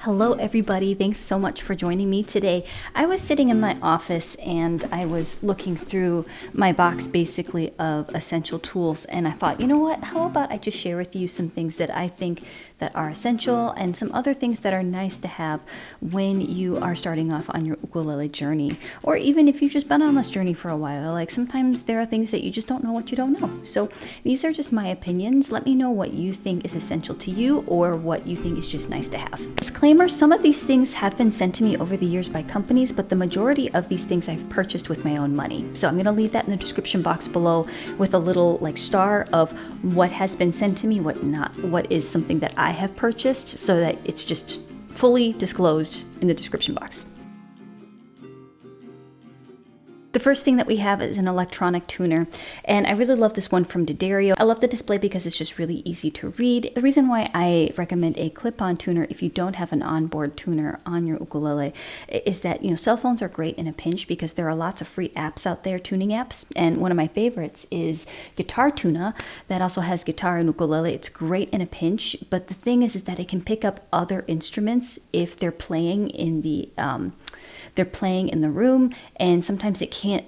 Hello everybody, thanks so much for joining me today. I was sitting in my office and I was looking through my box basically of essential tools, and I thought, you know what, how about I just share with you some things that I think that are essential and some other things that are nice to have when you are starting off on your ukulele journey, or even if you've just been on this journey for a while. Like sometimes there are things that you just don't know what you don't know. So these are just my opinions. Let me know what you think is essential to you or what you think is just nice to have. Disclaimer, some of these things have been sent to me over the years by companies, but the majority of these things I've purchased with my own money. So I'm going to leave that in the description box below with a little like star of what has been sent to me, what not, what is something that I have purchased, so that it's just fully disclosed in the description box. The first thing that we have is an electronic tuner, and I really love this one from D'Addario. I love the display because it's just really easy to read. The reason why I recommend a clip-on tuner if you don't have an onboard tuner on your ukulele is that, you know, cell phones are great in a pinch because there are lots of free apps out there, tuning apps, and one of my favorites is Guitar Tuna that also has guitar and ukulele. It's great in a pinch, but the thing is that it can pick up other instruments if they're playing in the room, and sometimes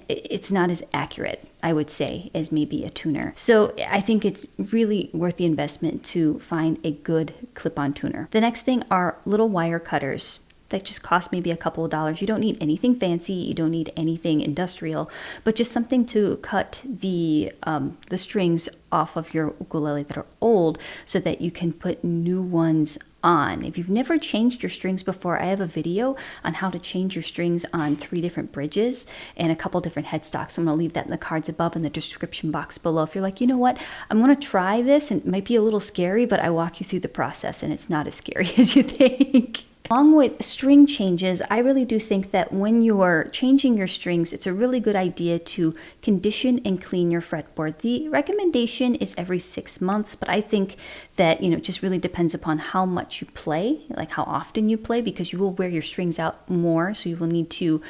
it's not as accurate, I would say, as maybe a tuner. So I think it's really worth the investment to find a good clip-on tuner. The next thing are little wire cutters that just cost maybe a couple of dollars. You don't need anything fancy, you don't need anything industrial, but just something to cut the strings off of your ukulele that are old so that you can put new ones on. If you've never changed your strings before, I have a video on how to change your strings on 3 different bridges and a couple different headstocks. I'm going to leave that in the cards above in the description box below. If you're like, you know what, I'm going to try this, and it might be a little scary, but I walk you through the process and it's not as scary as you think. Along with string changes, I really do think that when you are changing your strings, it's a really good idea to condition and clean your fretboard. The recommendation is every 6 months, but I think that, you know, it just really depends upon how much you play, like how often you play, because you will wear your strings out more, so you will need to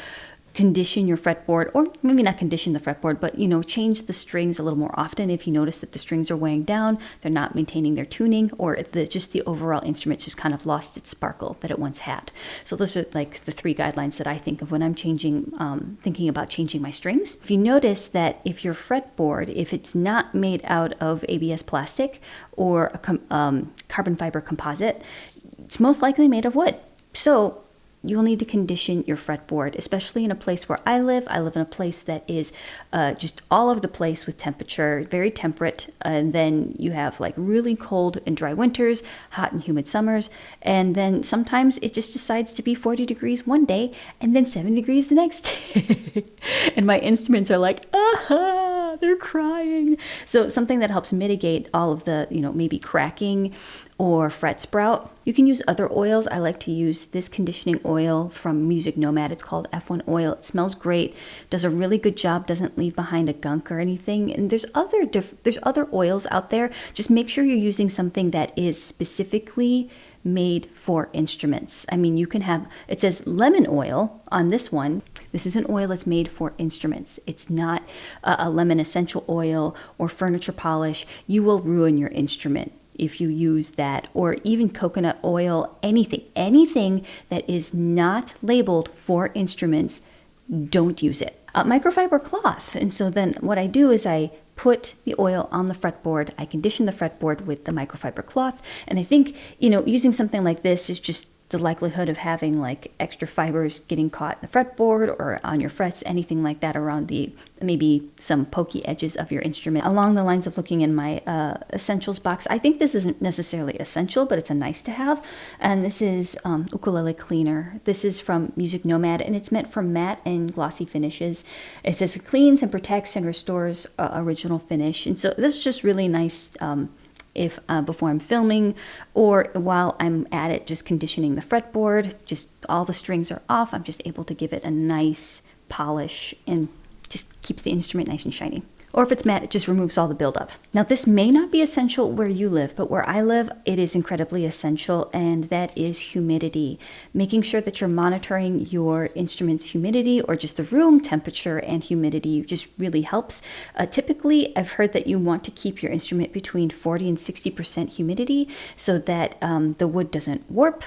condition your fretboard, or maybe not condition the fretboard, but, you know, change the strings a little more often if you notice that the strings are weighing down, they're not maintaining their tuning, or just the overall instrument just kind of lost its sparkle that it once had. So those are like the 3 guidelines that I think of when I'm thinking about changing my strings. If you notice that if your fretboard, if it's not made out of ABS plastic or a carbon fiber composite, it's most likely made of wood. So you will need to condition your fretboard, especially in a place where I live. I live in a place that is just all over the place with temperature, very temperate. And then you have like really cold and dry winters, hot and humid summers. And then sometimes it just decides to be 40 degrees one day and then 7 degrees the next day. And my instruments are like, they're crying. So something that helps mitigate all of the, you know, maybe cracking or fret sprout. You can use other oils. I like to use this conditioning oil from Music Nomad. It's called F1 oil. It smells great, does a really good job, doesn't leave behind a gunk or anything. And there's other oils out there. Just make sure you're using something that is specifically made for instruments. I mean, you can have, it says lemon oil on this one. This is an oil that's made for instruments. It's not a lemon essential oil or furniture polish. You will ruin your instrument if you use that, or even coconut oil, anything that is not labeled for instruments, don't use it. Microfiber cloth. And so then what I do is I put the oil on the fretboard, I condition the fretboard with the microfiber cloth, and I think, you know, using something like this is just the likelihood of having like extra fibers getting caught in the fretboard or on your frets, anything like that around the maybe some pokey edges of your instrument. Along the lines of looking in my essentials box, I think this isn't necessarily essential, but it's a nice to have. And this is ukulele cleaner. This is from Music Nomad, and it's meant for matte and glossy finishes. It says it cleans and protects and restores original finish. And so this is just really nice if before I'm filming or while I'm at it, just conditioning the fretboard, just all the strings are off. I'm just able to give it a nice polish and just keeps the instrument nice and shiny. Or if it's matte, it just removes all the buildup. Now, this may not be essential where you live, but where I live, it is incredibly essential, and that is humidity. Making sure that you're monitoring your instrument's humidity or just the room temperature and humidity just really helps. Typically, I've heard that you want to keep your instrument between 40 and 60% humidity so that the wood doesn't warp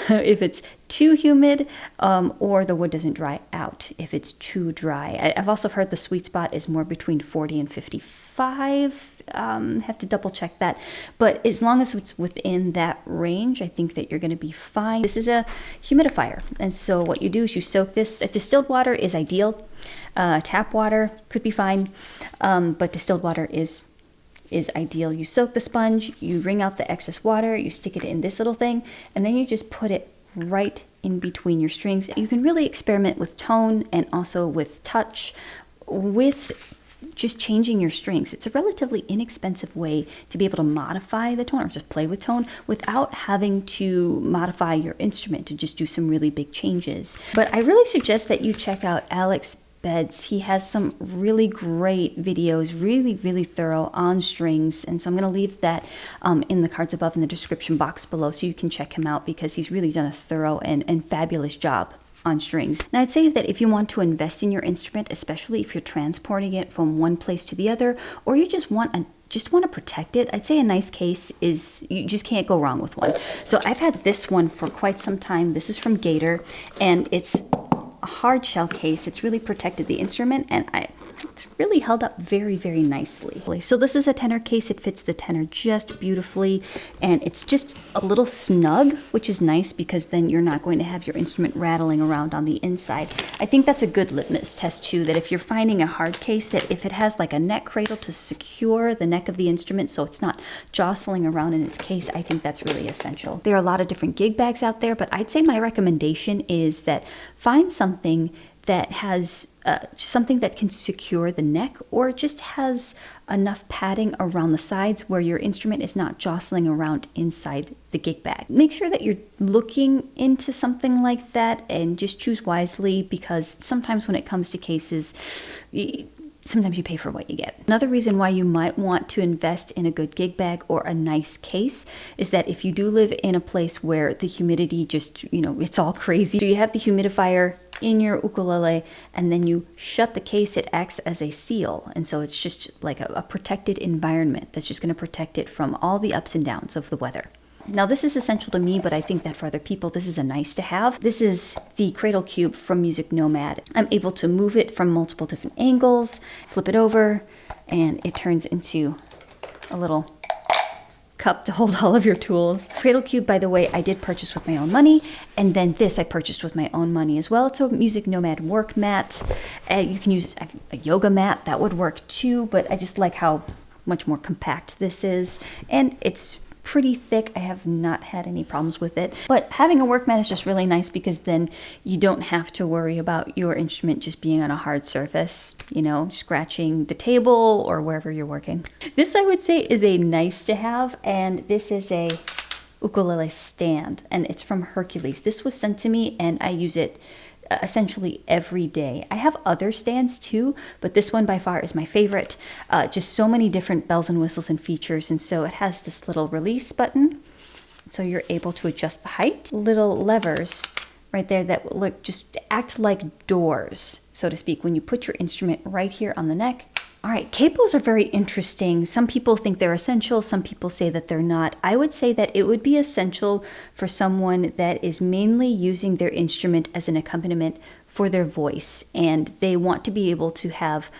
if it's too humid, or the wood doesn't dry out if it's too dry. I've also heard the sweet spot is more between 40 and 55. Have to double check that. But as long as it's within that range, I think that you're going to be fine. This is a humidifier. And so what you do is you soak this. Distilled water is ideal. Tap water could be fine, but distilled water is ideal. You soak the sponge, you wring out the excess water, you stick it in this little thing, and then you just put it right in between your strings. You can really experiment with tone and also with touch, with just changing your strings. It's a relatively inexpensive way to be able to modify the tone or just play with tone without having to modify your instrument to just do some really big changes. But I really suggest that you check out Alex Beds. He has some really great videos, really thorough on strings, and so I'm going to leave that in the cards above in the description box below so you can check him out, because he's really done a thorough and fabulous job on strings. Now, I'd say that if you want to invest in your instrument, especially if you're transporting it from one place to the other, or you just want to protect it, I'd say a nice case is, you just can't go wrong with one. So I've had this one for quite some time. This is from Gator, and it's a hard shell case. It's really protected the instrument, and it's really held up very nicely. So this is a tenor case. It fits the tenor just beautifully, and it's just a little snug, which is nice because then you're not going to have your instrument rattling around on the inside. I think that's a good litmus test too, that if you're finding a hard case, that if it has like a neck cradle to secure the neck of the instrument so it's not jostling around in its case, I think that's really essential. There are a lot of different gig bags out there, but I'd say my recommendation is that find something that has something that can secure the neck, or just has enough padding around the sides where your instrument is not jostling around inside the gig bag. Make sure that you're looking into something like that and just choose wisely, because sometimes when it comes to cases, sometimes you pay for what you get. Another reason why you might want to invest in a good gig bag or a nice case is that if you do live in a place where the humidity just, it's all crazy. So you have the humidifier in your ukulele and then you shut the case, it acts as a seal. And so it's just like a protected environment that's just going to protect it from all the ups and downs of the weather. Now, this is essential to me, but I think that for other people, this is a nice to have. This is the Cradle Cube from Music Nomad. I'm able to move it from multiple different angles, flip it over, and it turns into a little cup to hold all of your tools. Cradle Cube, by the way, I did purchase with my own money, and then this I purchased with my own money as well. It's a Music Nomad work mat. You can use a yoga mat, that would work too, but I just like how much more compact this is, and it's pretty thick. I have not had any problems with it. But having a work mat is just really nice because then you don't have to worry about your instrument just being on a hard surface, scratching the table or wherever you're working. This, I would say, is a nice to have, and this is a ukulele stand, and it's from Hercules. This was sent to me and I use it essentially every day. I have other stands too, but this one by far is my favorite. Just so many different bells and whistles and features, and so it has this little release button, so you're able to adjust the height. Little levers right there that just act like doors, so to speak, when you put your instrument right here on the neck. All right, capos are very interesting. Some people think they're essential. Some people say that they're not. I would say that it would be essential for someone that is mainly using their instrument as an accompaniment for their voice, and they want to be able to have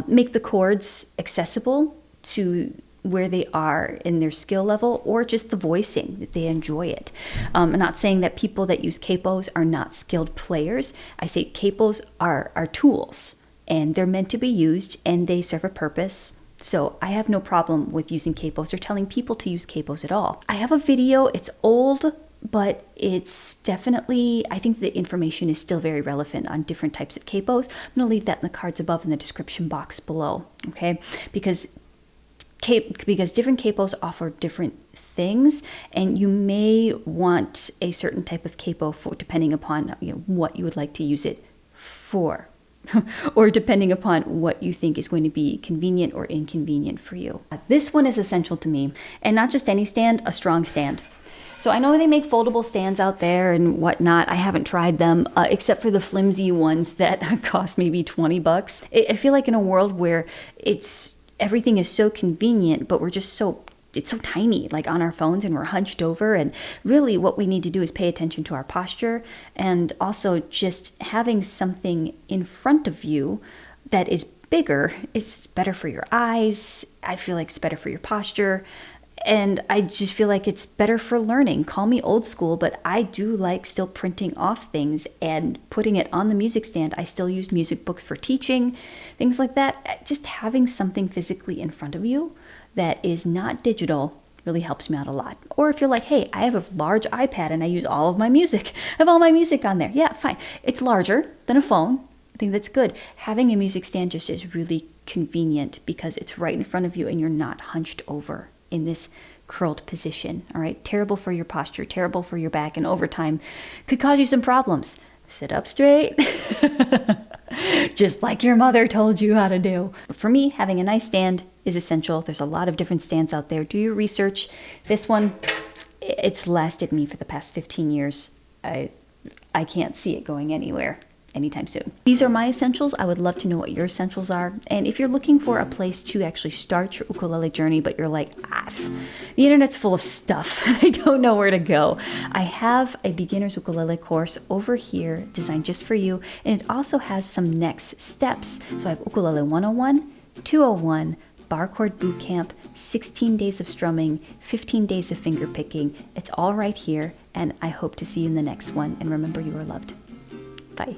make the chords accessible to where they are in their skill level, or just the voicing, that they enjoy it. I'm not saying that people that use capos are not skilled players. I say capos are tools, and they're meant to be used, and they serve a purpose. So I have no problem with using capos or telling people to use capos at all. I have a video, it's old, but it's definitely, I think the information is still very relevant on different types of capos. I'm gonna leave that in the cards above in the description box below, okay? Because different capos offer different things, and you may want a certain type of capo for, depending upon what you would like to use it for. or depending upon what you think is going to be convenient or inconvenient for you. This one is essential to me, and not just any stand, a strong stand. So I know they make foldable stands out there and whatnot. I haven't tried them, except for the flimsy ones that cost maybe $20. I feel like in a world where everything is so convenient, but it's so tiny, like on our phones, and we're hunched over. And really what we need to do is pay attention to our posture, and also just having something in front of you that is bigger is better for your eyes. I feel like it's better for your posture. And I just feel like it's better for learning. Call me old school, but I do like still printing off things and putting it on the music stand. I still use music books for teaching, things like that. Just having something physically in front of you that is not digital really helps me out a lot. Or if you're like, hey, I have a large iPad and I use all of my music. I have all my music on there. Yeah, fine. It's larger than a phone. I think that's good. Having a music stand just is really convenient because it's right in front of you and you're not hunched over in this curled position. All right. Terrible for your posture, terrible for your back, and over time could cause you some problems. Sit up straight. Just like your mother told you how to do. For me, having a nice stand is essential. There's a lot of different stands out there. Do your research. This one, it's lasted me for the past 15 years. I can't see it going anywhere anytime soon. These are my essentials. I would love to know what your essentials are. And if you're looking for a place to actually start your ukulele journey, but you're like, the internet's full of stuff and I don't know where to go, I have a beginner's ukulele course over here designed just for you. And it also has some next steps. So I have Ukulele 101, 201, bar chord boot camp, 16 days of strumming, 15 days of finger picking. It's all right here. And I hope to see you in the next one. And remember, you are loved. Bye.